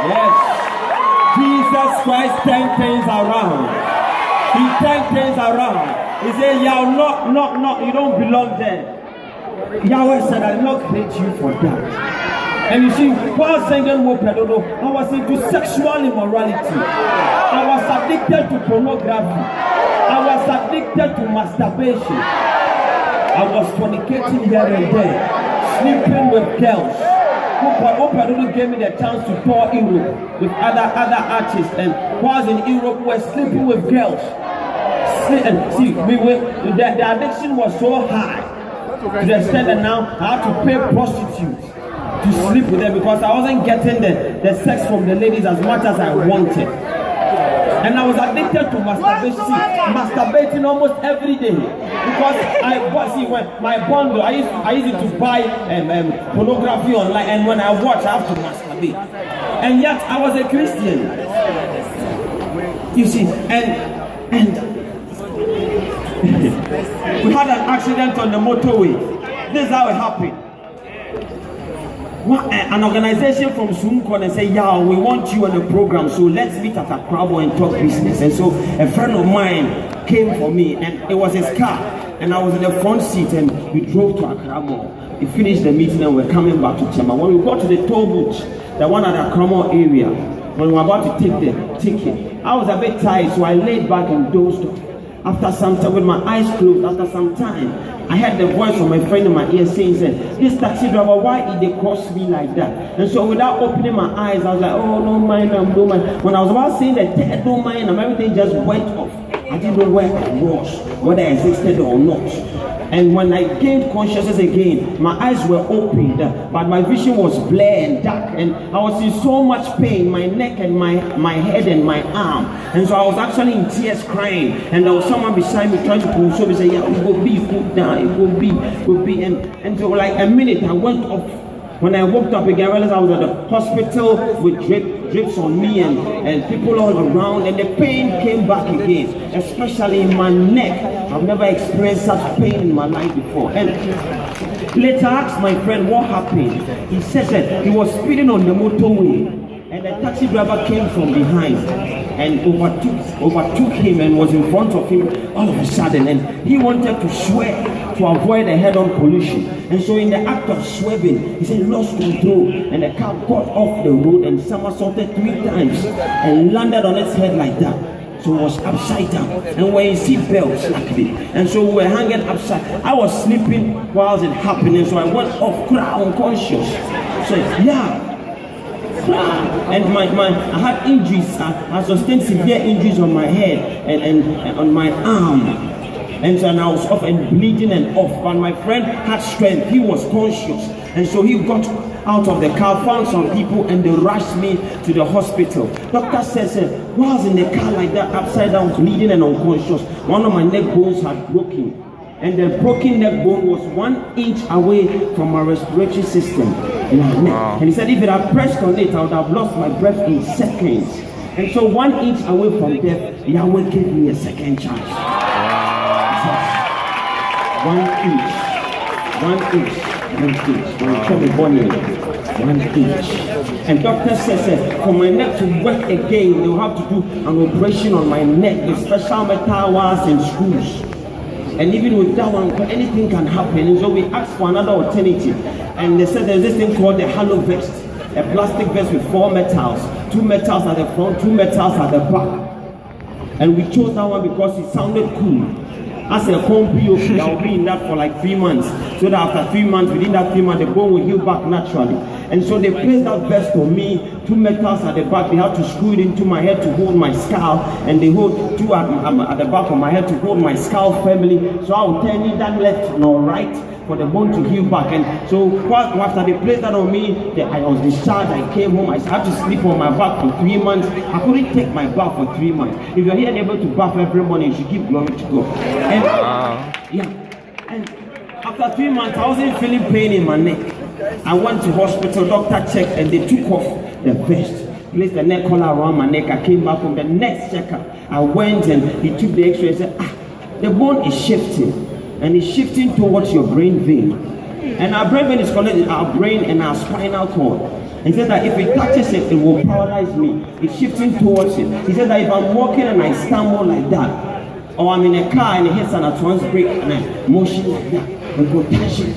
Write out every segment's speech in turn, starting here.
Yes. Jesus Christ turned things around. He turned things around. He said, no, you don't belong there. Yahweh said, I did not create you for that. And you see, while singing I was into sexual immorality. I was addicted to pornography. I was addicted to masturbation. I was fornicating here and there, sleeping with girls. Who gave me the chance to tour Europe with other artists, and whilst in Europe, we were sleeping with girls. See, the addiction was so high to the extent that now I had to pay prostitutes to sleep with them because I wasn't getting the sex from the ladies as much as I wanted. And I was addicted to masturbation, masturbating almost every day. Because when my bundle, I used to buy pornography online, and when I watch, I have to masturbate. And yet I was a Christian. You see, and we had an accident on the motorway. This is how it happened. An organization from Sumkon and say, yeah, we want you on the program, so let's meet at Akrabo and talk business. And so a friend of mine came for me, and it was his car, and I was in the front seat, and we drove to Akrabo. We finished the meeting and we're coming back to Chema. When we got to the toll booth, the one at Akrabo area, when we were about to take the ticket, I was a bit tired, so I laid back and dozed off. After some time, with my eyes closed, after some time, I heard the voice of my friend in my ear saying, this taxi driver, why did they cross me like that? And so without opening my eyes, I was like, oh, don't mind. When I was about saying that, don't mind, everything just went off. I didn't know where I was, whether I existed or not. And when I gained consciousness again, my eyes were opened, but my vision was blurred and dark, and I was in so much pain, my neck and my head and my arm. And so I was actually in tears crying, and there was someone beside me trying to console me, say, yeah, it will be, cool down, it will be. And so like a minute, I went off. When I woke up again, I realized I was at the hospital with drips on me and people all around, and the pain came back again, especially in my neck. I've never experienced such pain in my life before. And later I asked my friend what happened. He said that he was speeding on the motorway, and the taxi driver came from behind and overtook him and was in front of him all of a sudden, and he wanted to swerve to avoid a head-on collision. And so in the act of swerving, he said lost control, and the car got off the road and somersaulted 3 times and landed on its head like that. So it was upside down, and we're in seat belts luckily. And so we were hanging upside. I was sleeping while it happening, so I went off unconscious. So yeah. And I had injuries. I sustained severe injuries on my head and on my arm. And so I was off and bleeding and off. But my friend had strength. He was conscious. And so he got out of the car, found some people, and they rushed me to the hospital. Doctor says, while I was in the car like that, upside down, bleeding and unconscious, one of my neck bones had broken. And the broken neck bone was 1 inch away from my respiratory system in my neck. Wow. And he said if it had pressed on it, I would have lost my breath in seconds. And so 1 inch away from death, Yahweh gave me a second chance. Wow. 1 inch. And doctor says for my neck to work again, they will have to do an operation on my neck, the special metal wires and screws. And even with that one, anything can happen. And so we asked for another alternative. And they said there's this thing called the hollow vest, a plastic vest with 4 metals, 2 metals at the front, 2 metals at the back. And we chose that one because it sounded cool. As a company, I will be in that for like 3 months. So that after 3 months, within that 3 months, the bone will heal back naturally. And so they placed that vest on me, 2 metals at the back. They had to screw it into my head to hold my skull, and they hold 2 at the back of my head to hold my skull firmly. So I will turn it that left nor right for the bone to heal back. And so after they placed that on me, I was discharged. I came home. I had to sleep on my back for 3 months. I couldn't take my bath for 3 months. If you're here and able to bath every morning, you should give glory to God. And, and after 3 months, I wasn't feeling pain in my neck. I went to hospital, doctor checked, and they took off the vest, placed the neck collar around my neck. I came back from the next checkup. I went and he took the x-ray and said, the bone is shifting, and it's shifting towards your brain vein. And our brain vein is connected, our brain and our spinal cord. He said that if it touches it, it will paralyze me. It's shifting towards it. He said that if I'm walking and I stumble like that, or I'm in a car and it hits an advance brake and I motion like that, it will touch it.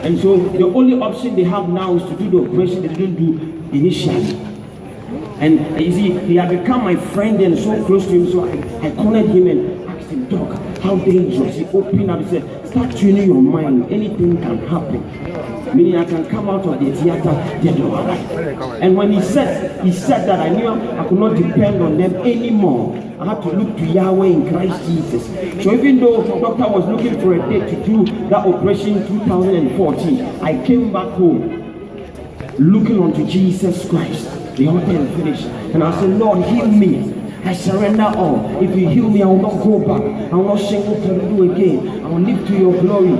And so the only option they have now is to do the operation they didn't do initially. And you see, he had become my friend and so close to him, so I cornered him and asked him, Doc, how dangerous? He opened up and said, start tuning your mind, anything can happen. Meaning I can come out of the theater dead or alive. And when he said that, I knew I could not depend on them anymore. I had to look to Yahweh in Christ Jesus. So even though the doctor was looking for a date to do that operation in 2014, I came back home looking unto Jesus Christ, the author and finisher. And I said, Lord, heal me. I surrender all. If you heal me, I will not go back. I will not shame what to do again. I will live to your glory.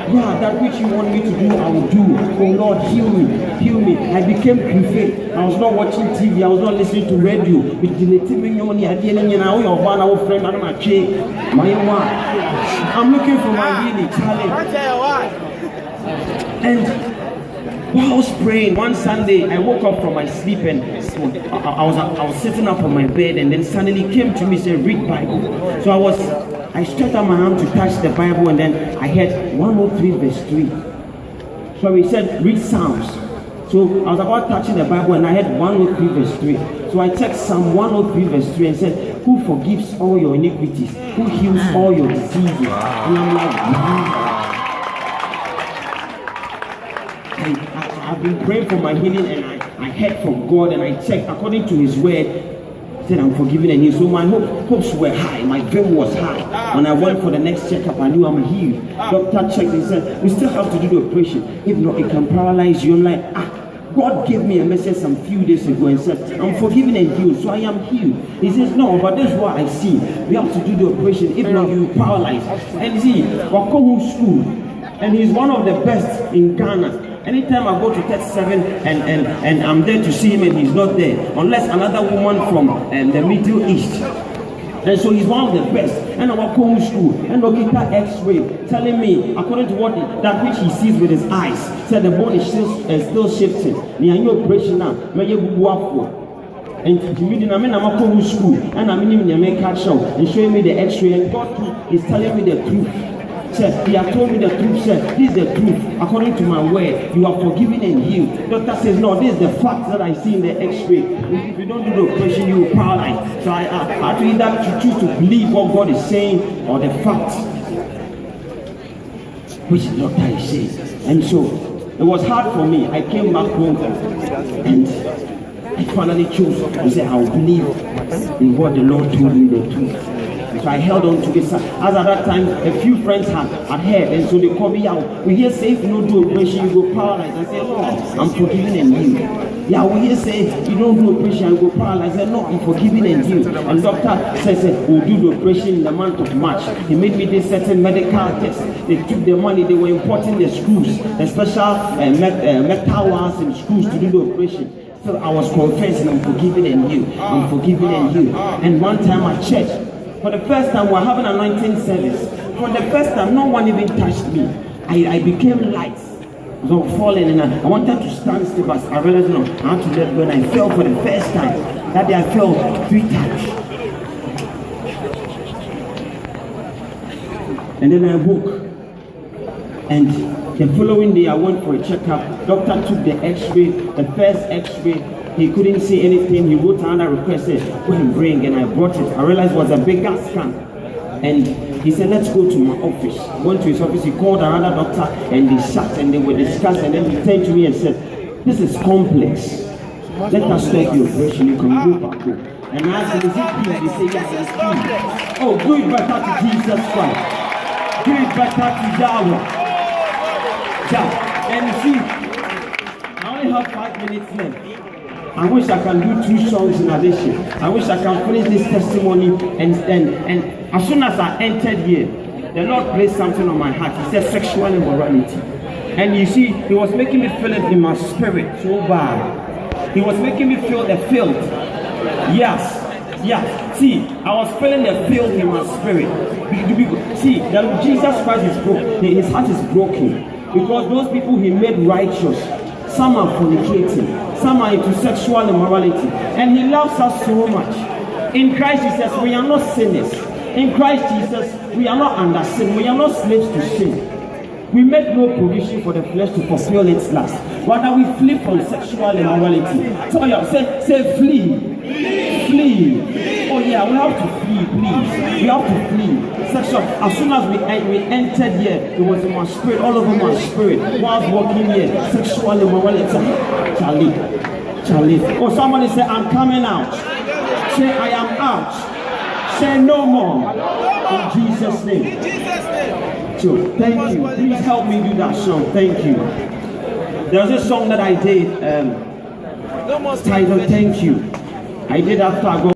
Yeah, that which you want me to do, I will do. Oh Lord, heal me, heal me. I became prepared. I was not watching TV. I was not listening to radio. I'm looking for my healing, Charlie. And while I was praying one Sunday, I woke up from my sleep and I was sitting up on my bed, and then suddenly came to me and said, read Bible. So I stretched out my arm to touch the Bible, and then I heard 103 verse 3. So he said, read Psalms. So I was about touching the Bible and I heard 103 verse 3. So I checked Psalm 103 verse 3 and said, who forgives all your iniquities? Who heals all your diseases? And I'm like, wow. I've been praying for my healing, and I heard from God, and I checked according to his word. Said I'm forgiven and healed. So my hopes were high, my vein was high. When I went for the next checkup, I knew I'm healed. Doctor checked and said, we still have to do the operation. If not, it can paralyze you. I'm like, God gave me a message some few days ago and said, I'm forgiven and healed, so I am healed. He says, no, but this is what I see. We have to do the operation. If not, you will paralyze. And you see, Wakohu School, and he's one of the best in Ghana. Anytime I go to 37 and I'm there to see him and he's not there, unless another woman from the Middle East. And so he's one of the best. And our home school, and Ogita X-ray, telling me, according to that which he sees with his eyes, said the bone is still shifting. Me and your operation now, may you go. And I'm in a home school, and I'm in the catch show and showing me the X-ray, and God is telling me the truth. Said, he has told me the truth, said, this is the truth. According to my word, you are forgiven and healed. Doctor says, no, this is the fact that I see in the X-ray. If you don't do the operation, you will paralyze. So I have to either choose to believe what God is saying or the fact which the doctor is saying. And so it was hard for me. I came back home and I finally chose to say, I will believe in what the Lord told me the truth. So I held on to it. As at that time, a few friends had heard, and so they called me out. We hear say if you don't do operation, you go paralyzed. I said, no, I'm forgiven and healed. Yeah, we hear say you don't do operation, you go paralyzed. I said, no, I'm forgiven and healed. And doctor says, we'll do the operation in the month of March. He made me this certain medical test. They took the money, they were importing the screws, the special metal ones in screws to do the operation. So I was confessing, I'm forgiven and healed. I'm forgiven and healed. And one time at church, for the first time, we're having an anointing service. For the first time, no one even touched me. I became light. So falling, and I wanted to stand still, but I realized no, I had to let go, and I fell for the first time. That day I fell 3 times. And then I woke. And the following day I went for a checkup. Doctor took the X-ray, the first X-ray. He couldn't see anything. He wrote another request, said, go and bring, and I brought it. I realized it was a bigger scan. And he said, let's go to my office. Went to his office, he called another doctor, and they sat and they were discussing, and then he turned to me and said, this is complex. Let us start the operation, you can go back home. And I asked him, is it peace? He said, yes, it's peace. Oh, do it better to Jesus Christ. Do it better to Yahweh. Yeah. And you see, I only have 5 minutes left. I wish I can do 2 songs in addition. I wish I can finish this testimony, and as soon as I entered here, the Lord placed something on my heart. He said sexual immorality. And you see, he was making me feel it in my spirit so bad. He was making me feel the filth. Yes. See, I was feeling the filth in my spirit. See, Jesus Christ is broken. His heart is broken. because those people he made righteous, some are fornicating, some are into sexual immorality, and he loves us so much. In Christ Jesus, we are not sinners. In Christ Jesus, we are not under sin. We are not slaves to sin. We make no provision for the flesh to fulfill its lust. Rather, we flee from sexual immorality. So, say flee. Flee. Oh yeah, we have to flee, please. We have to flee. Sexual. As soon as we entered here, it was in my spirit, all over my spirit. Whilst walking here, sexual immorality. Charlie. Oh, somebody say, I'm coming out. Say, I am out. Say no more. In Jesus' name. So, thank you. Please help me do that song. Thank you. There's a song that I did titled Thank You. I did after I go.